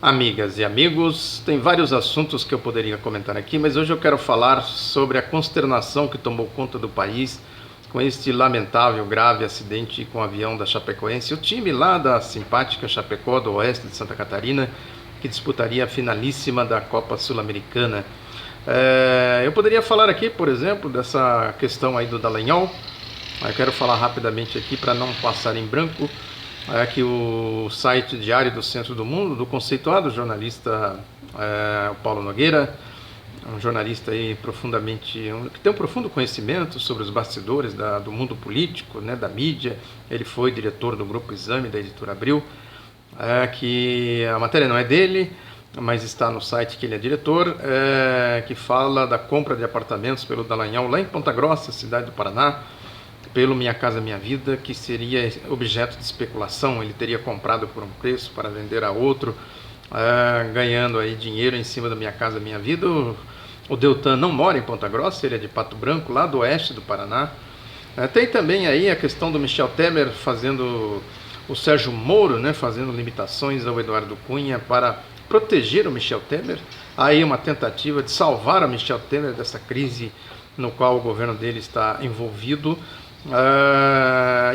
Amigas e amigos, tem vários assuntos que eu poderia comentar aqui, mas hoje eu quero falar sobre a consternação que tomou conta do país com este lamentável, grave acidente com o avião da Chapecoense, o time lá da simpática Chapecó, do oeste de Santa Catarina, que disputaria a finalíssima da Copa Sul-Americana. Eu poderia falar aqui, por exemplo, dessa questão aí do Dallagnol. Eu quero falar rapidamente aqui para não passar em branco. Que o site Diário do Centro do Mundo, do conceituado jornalista Paulo Nogueira, um jornalista aí que tem um profundo conhecimento sobre os bastidores do mundo político, né, da mídia. Ele foi diretor do Grupo Exame da Editora Abril, que a matéria não é dele, mas está no site que ele é diretor, que fala da compra de apartamentos pelo Dallagnol lá em Ponta Grossa, cidade do Paraná, pelo Minha Casa Minha Vida, que seria objeto de especulação. Ele teria comprado por um preço para vender a outro, ganhando aí dinheiro em cima da Minha Casa Minha Vida. O Deltan não mora em Ponta Grossa, ele é de Pato Branco, lá do oeste do Paraná. Tem também aí a questão do Michel Temer fazendo o Sérgio Moro, né, fazendo limitações ao Eduardo Cunha para proteger o Michel Temer. Aí uma tentativa de salvar o Michel Temer dessa crise no qual o governo dele está envolvido.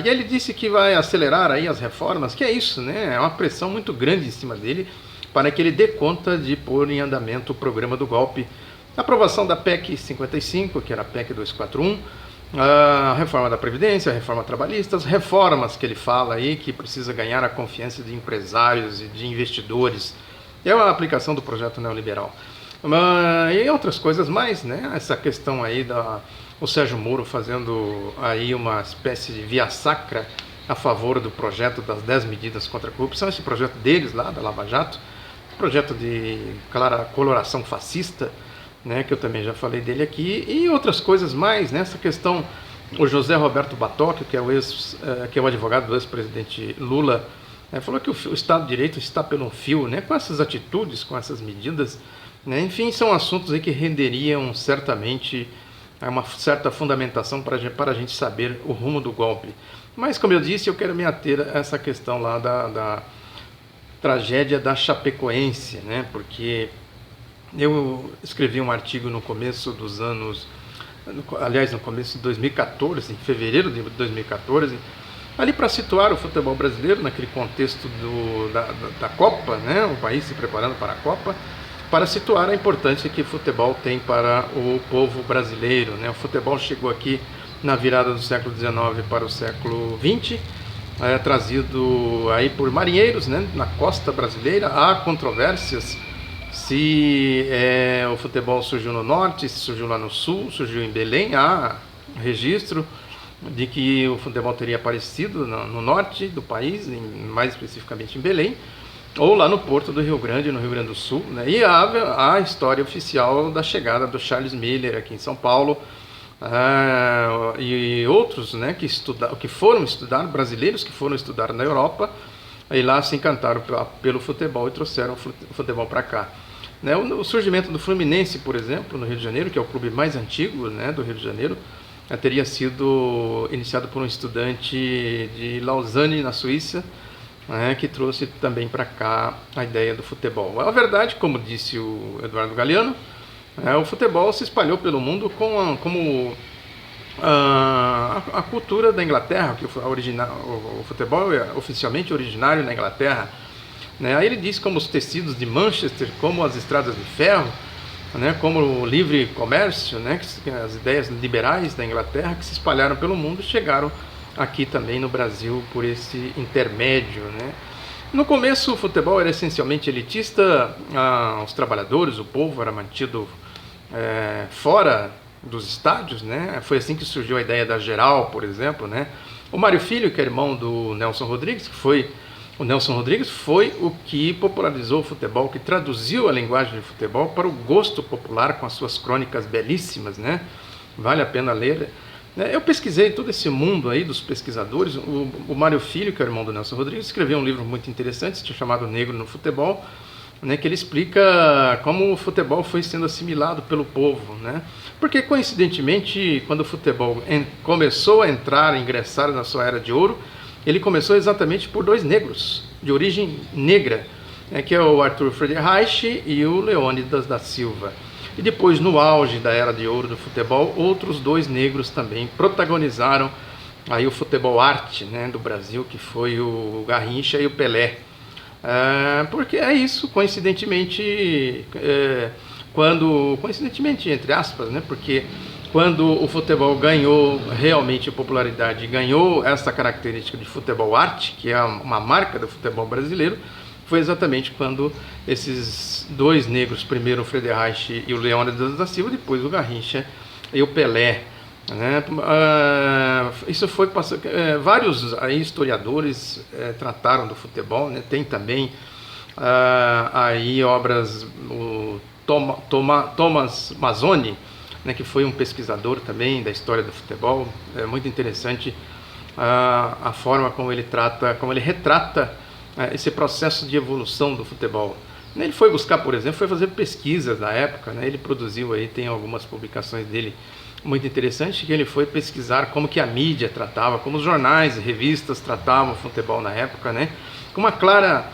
E ele disse que vai acelerar aí as reformas, que é isso, né? É uma pressão muito grande em cima dele para que ele dê conta de pôr em andamento o programa do golpe. A aprovação da PEC 55, que era a PEC 241, a reforma da Previdência, a reforma trabalhista, as reformas que ele fala aí que precisa ganhar a confiança de empresários e de investidores. É a aplicação do projeto neoliberal. E outras coisas mais, né? Essa questão aí o Sérgio Moro fazendo aí uma espécie de via sacra a favor do projeto das 10 medidas contra a corrupção, esse projeto deles lá, da Lava Jato, projeto de coloração fascista, né, que eu também já falei dele aqui, e outras coisas mais, né? Essa questão, o José Roberto Batóquio, que é o advogado do ex-presidente Lula, falou que o Estado de Direito está pelo fio, né, com essas atitudes, com essas medidas, né? Enfim, são assuntos aí que renderiam certamente uma certa fundamentação para a gente saber o rumo do golpe. Mas, como eu disse, eu quero me ater a essa questão lá da tragédia da Chapecoense, né? Porque eu escrevi um artigo no começo dos anos, aliás, no começo de 2014, em fevereiro de 2014, ali para situar o futebol brasileiro naquele contexto da Copa, né? O país se preparando para a Copa, para situar a importância que o futebol tem para o povo brasileiro, né? O futebol chegou aqui na virada do século XIX para o século XX, trazido aí por marinheiros, né, na costa brasileira. Há controvérsias se o futebol surgiu no norte, se surgiu lá no sul, surgiu em Belém. Há registro de que o futebol teria aparecido no norte do país, mais especificamente em Belém, ou lá no porto do Rio Grande, no Rio Grande do Sul, né? E há a história oficial da chegada do Charles Miller aqui em São Paulo, e outros, né, que foram estudar, brasileiros que foram estudar na Europa, e lá se encantaram pelo futebol e trouxeram o futebol para cá. Né? O surgimento do Fluminense, por exemplo, no Rio de Janeiro, que é o clube mais antigo, né, do Rio de Janeiro, teria sido iniciado por um estudante de Lausanne, na Suíça, que trouxe também para cá a ideia do futebol. A verdade, como disse o Eduardo Galeano, o futebol se espalhou pelo mundo como a cultura da Inglaterra, que o futebol é oficialmente originário na Inglaterra. Né? Aí ele diz como os tecidos de Manchester, como as estradas de ferro, né? Como o livre comércio, né? As ideias liberais da Inglaterra que se espalharam pelo mundo e chegaram aqui também no Brasil por esse intermédio, né? No começo o futebol era essencialmente elitista, os trabalhadores, o povo era mantido fora dos estádios, né? Foi assim que surgiu a ideia da Geral, por exemplo, né? O Mário Filho, que é irmão do Nelson Rodrigues, o Nelson Rodrigues foi o que popularizou o futebol, que traduziu a linguagem de futebol para o gosto popular com as suas crônicas belíssimas, né? Vale a pena ler. Eu pesquisei todo esse mundo aí dos pesquisadores. O Mário Filho, que é o irmão do Nelson Rodrigues, escreveu um livro muito interessante, chamado Negro no Futebol, né, que ele explica como o futebol foi sendo assimilado pelo povo, né? Porque, coincidentemente, quando o futebol começou a ingressar na sua era de ouro, ele começou exatamente por dois negros, de origem negra, que é o Arthur Friedreich e o Leônidas da Silva. E depois, no auge da Era de Ouro do futebol, outros dois negros também protagonizaram aí o futebol arte, né, do Brasil, que foi o Garrincha e o Pelé. Porque é isso, coincidentemente, coincidentemente entre aspas, né, porque quando o futebol ganhou realmente popularidade, ganhou essa característica de futebol arte, que é uma marca do futebol brasileiro, foi exatamente quando esses dois negros, primeiro o Friedreich e o Leônidas da Silva, depois o Garrincha e o Pelé, né? Isso foi passando, vários aí historiadores trataram do futebol, né? Tem também aí obras, o Thomas Mazzoni, né, que foi um pesquisador também da história do futebol. É muito interessante a forma como ele trata, como ele retrata esse processo de evolução do futebol. Ele foi buscar, por exemplo, foi fazer pesquisas na época, né? Ele produziu aí, tem algumas publicações dele muito interessantes, que ele foi pesquisar como que a mídia tratava, como os jornais e revistas tratavam o futebol na época, né? Com uma clara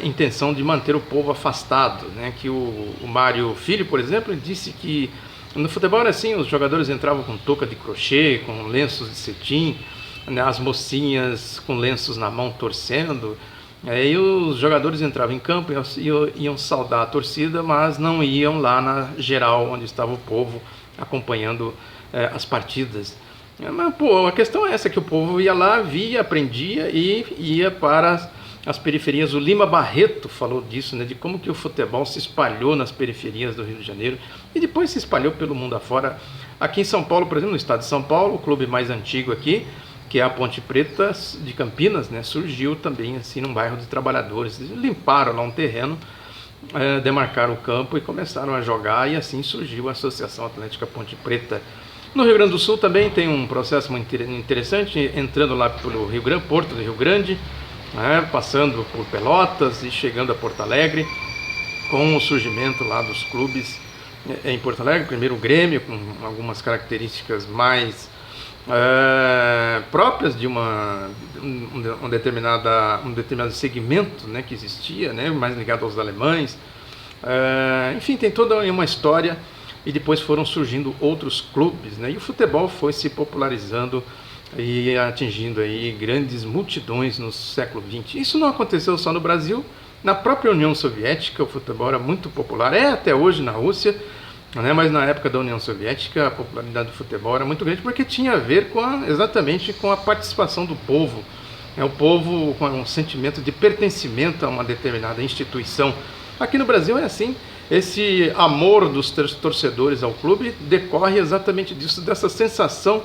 intenção de manter o povo afastado, né? Que o Mário Filho, por exemplo, disse que no futebol era assim, os jogadores entravam com touca de crochê, com lenços de cetim, né? As mocinhas com lenços na mão torcendo. Aí os jogadores entravam em campo e iam saudar a torcida, mas não iam lá na geral, onde estava o povo acompanhando as partidas. Mas, a questão é essa, que o povo ia lá, via, aprendia e ia para as periferias. O Lima Barreto falou disso, né, de como que o futebol se espalhou nas periferias do Rio de Janeiro e depois se espalhou pelo mundo afora. Aqui em São Paulo, por exemplo, no estado de São Paulo, o clube mais antigo aqui, que é a Ponte Preta de Campinas, né, surgiu também assim num bairro de trabalhadores. Eles limparam lá um terreno, demarcaram o campo e começaram a jogar, e assim surgiu a Associação Atlética Ponte Preta. No Rio Grande do Sul também tem um processo muito interessante, entrando lá pelo Rio Grande, Porto do Rio Grande, passando por Pelotas e chegando a Porto Alegre, com o surgimento lá dos clubes em Porto Alegre. Primeiro o Grêmio, com algumas características mais próprias de um determinado segmento, né, que existia, né, mais ligado aos alemães. Enfim, tem toda uma história, e depois foram surgindo outros clubes, né, e o futebol foi se popularizando e atingindo aí grandes multidões no século XX. Isso não aconteceu só no Brasil. Na própria União Soviética o futebol era muito popular, até hoje na Rússia, né? Mas na época da União Soviética a popularidade do futebol era muito grande, porque tinha a ver exatamente com a participação do povo, o povo com um sentimento de pertencimento a uma determinada instituição. Aqui no Brasil é assim, esse amor dos torcedores ao clube decorre exatamente disso, dessa sensação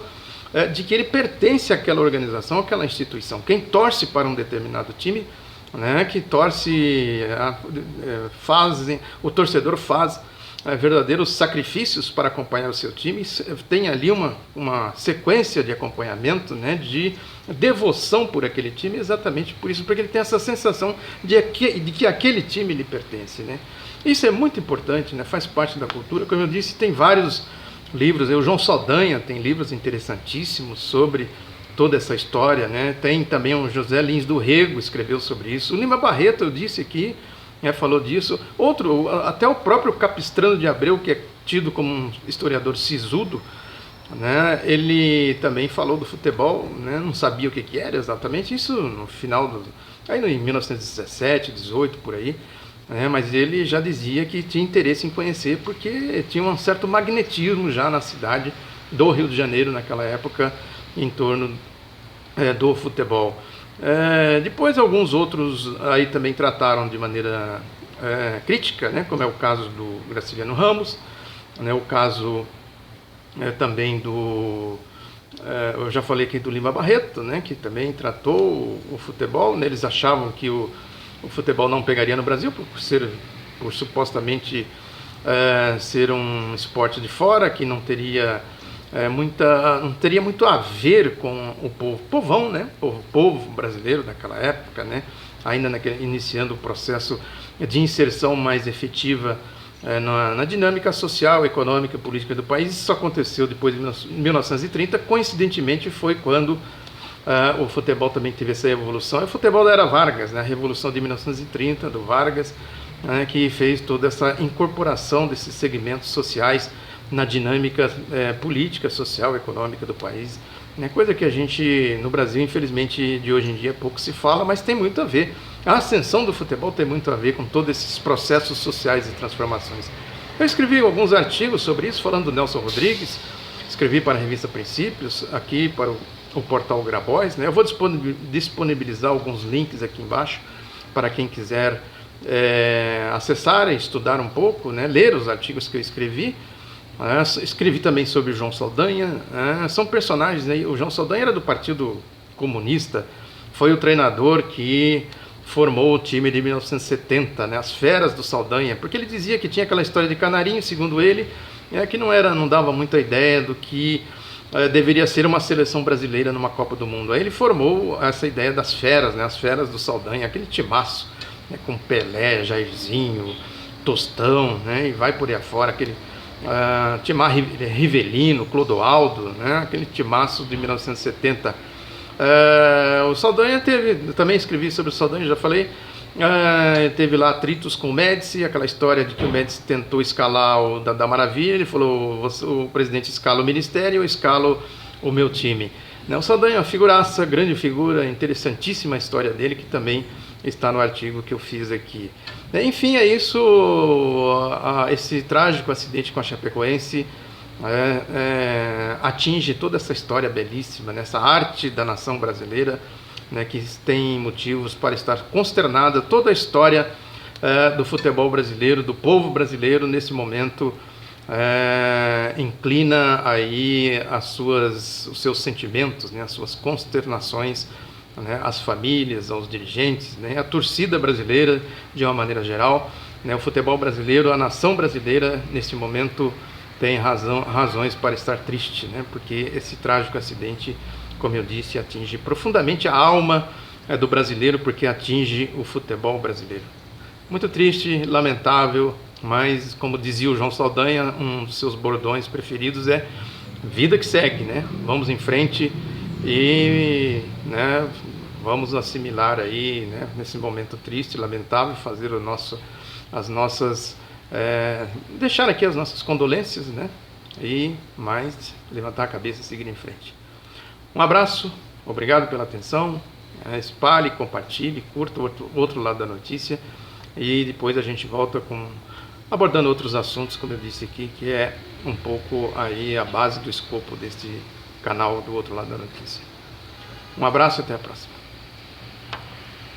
de que ele pertence àquela organização, àquela instituição. Quem torce para um determinado time, né, que torce, o torcedor faz verdadeiros sacrifícios para acompanhar o seu time, tem ali uma sequência de acompanhamento, né, de devoção por aquele time, exatamente por isso, porque ele tem essa sensação de que aquele time lhe pertence, né. Isso é muito importante, né, faz parte da cultura. Como eu disse, tem vários livros, o João Saldanha tem livros interessantíssimos sobre toda essa história, né? Tem também o José Lins do Rego, escreveu sobre isso. O Lima Barreto, eu disse aqui, falou disso. Até o próprio Capistrano de Abreu, que é tido como um historiador sisudo, né? Ele também falou do futebol, né? Não sabia o que era exatamente, isso no final aí em 1917, 18, por aí. Mas ele já dizia que tinha interesse em conhecer, porque tinha um certo magnetismo já na cidade do Rio de Janeiro naquela época em torno do futebol. Depois alguns outros aí também trataram de maneira crítica, né, como é o caso do Graciliano Ramos, né, o caso também eu já falei aqui do Lima Barreto, né, que também tratou o futebol, né. Eles achavam que o futebol não pegaria no Brasil por supostamente ser um esporte de fora, que não teria muito a ver com o povão, né? O povo brasileiro daquela época, né? Ainda iniciando o processo de inserção mais efetiva na dinâmica social, econômica e política do país. Isso aconteceu depois de 1930, coincidentemente foi quando o futebol também teve essa evolução. E o futebol da era Vargas, né? A Revolução de 1930 do Vargas, que fez toda essa incorporação desses segmentos sociais na dinâmica política, social, econômica do país. Coisa que a gente, no Brasil, infelizmente, de hoje em dia pouco se fala, mas tem muito a ver. A ascensão do futebol tem muito a ver com todos esses processos sociais e transformações. Eu escrevi alguns artigos sobre isso, falando do Nelson Rodrigues, escrevi para a revista Princípios, aqui para o portal Grabois. Eu vou disponibilizar alguns links aqui embaixo para quem quiser acessar e estudar um pouco, ler os artigos que eu escrevi. Escrevi também sobre o João Saldanha. São personagens aí. O João Saldanha era do Partido Comunista, foi o treinador que formou o time de 1970, as feras do Saldanha, porque ele dizia que tinha aquela história de canarinho, segundo ele, que não dava muita ideia do que deveria ser uma seleção brasileira numa Copa do Mundo. Aí ele formou essa ideia das feras, as feras do Saldanha, aquele timaço, com Pelé, Jairzinho, Tostão, e vai por aí afora, aquele timar Rivelino, Clodoaldo, aquele timaço de 1970. O Saldanha teve, também escrevi sobre o Saldanha, já falei, teve lá atritos com o Médici, aquela história de que o Médici tentou escalar o da Maravilha, ele falou, o presidente escala o ministério, eu escalo o meu time. O Saldanha é uma figuraça, grande figura, interessantíssima a história dele, que também está no artigo que eu fiz aqui. Enfim, é isso, esse trágico acidente com a Chapecoense atinge toda essa história belíssima, essa arte da nação brasileira, que tem motivos para estar consternada. Toda a história do futebol brasileiro, do povo brasileiro, nesse momento, inclina aí os seus sentimentos, as suas consternações, às famílias, aos dirigentes, a torcida brasileira de uma maneira geral, o futebol brasileiro, a nação brasileira nesse momento tem razões para estar triste, porque esse trágico acidente, como eu disse, atinge profundamente a alma do brasileiro, porque atinge o futebol brasileiro. Muito triste, lamentável, mas como dizia o João Saldanha, um dos seus bordões preferidos é vida que segue, Vamos em frente e vamos assimilar aí, nesse momento triste, lamentável, fazer as nossas deixar aqui as nossas condolências, e mais levantar a cabeça e seguir em frente. Um abraço, obrigado pela atenção, espalhe, compartilhe, curta o outro lado da notícia, e depois a gente volta abordando outros assuntos, como eu disse aqui, que é um pouco aí a base do escopo deste canal do outro lado da notícia. Um abraço e até a próxima.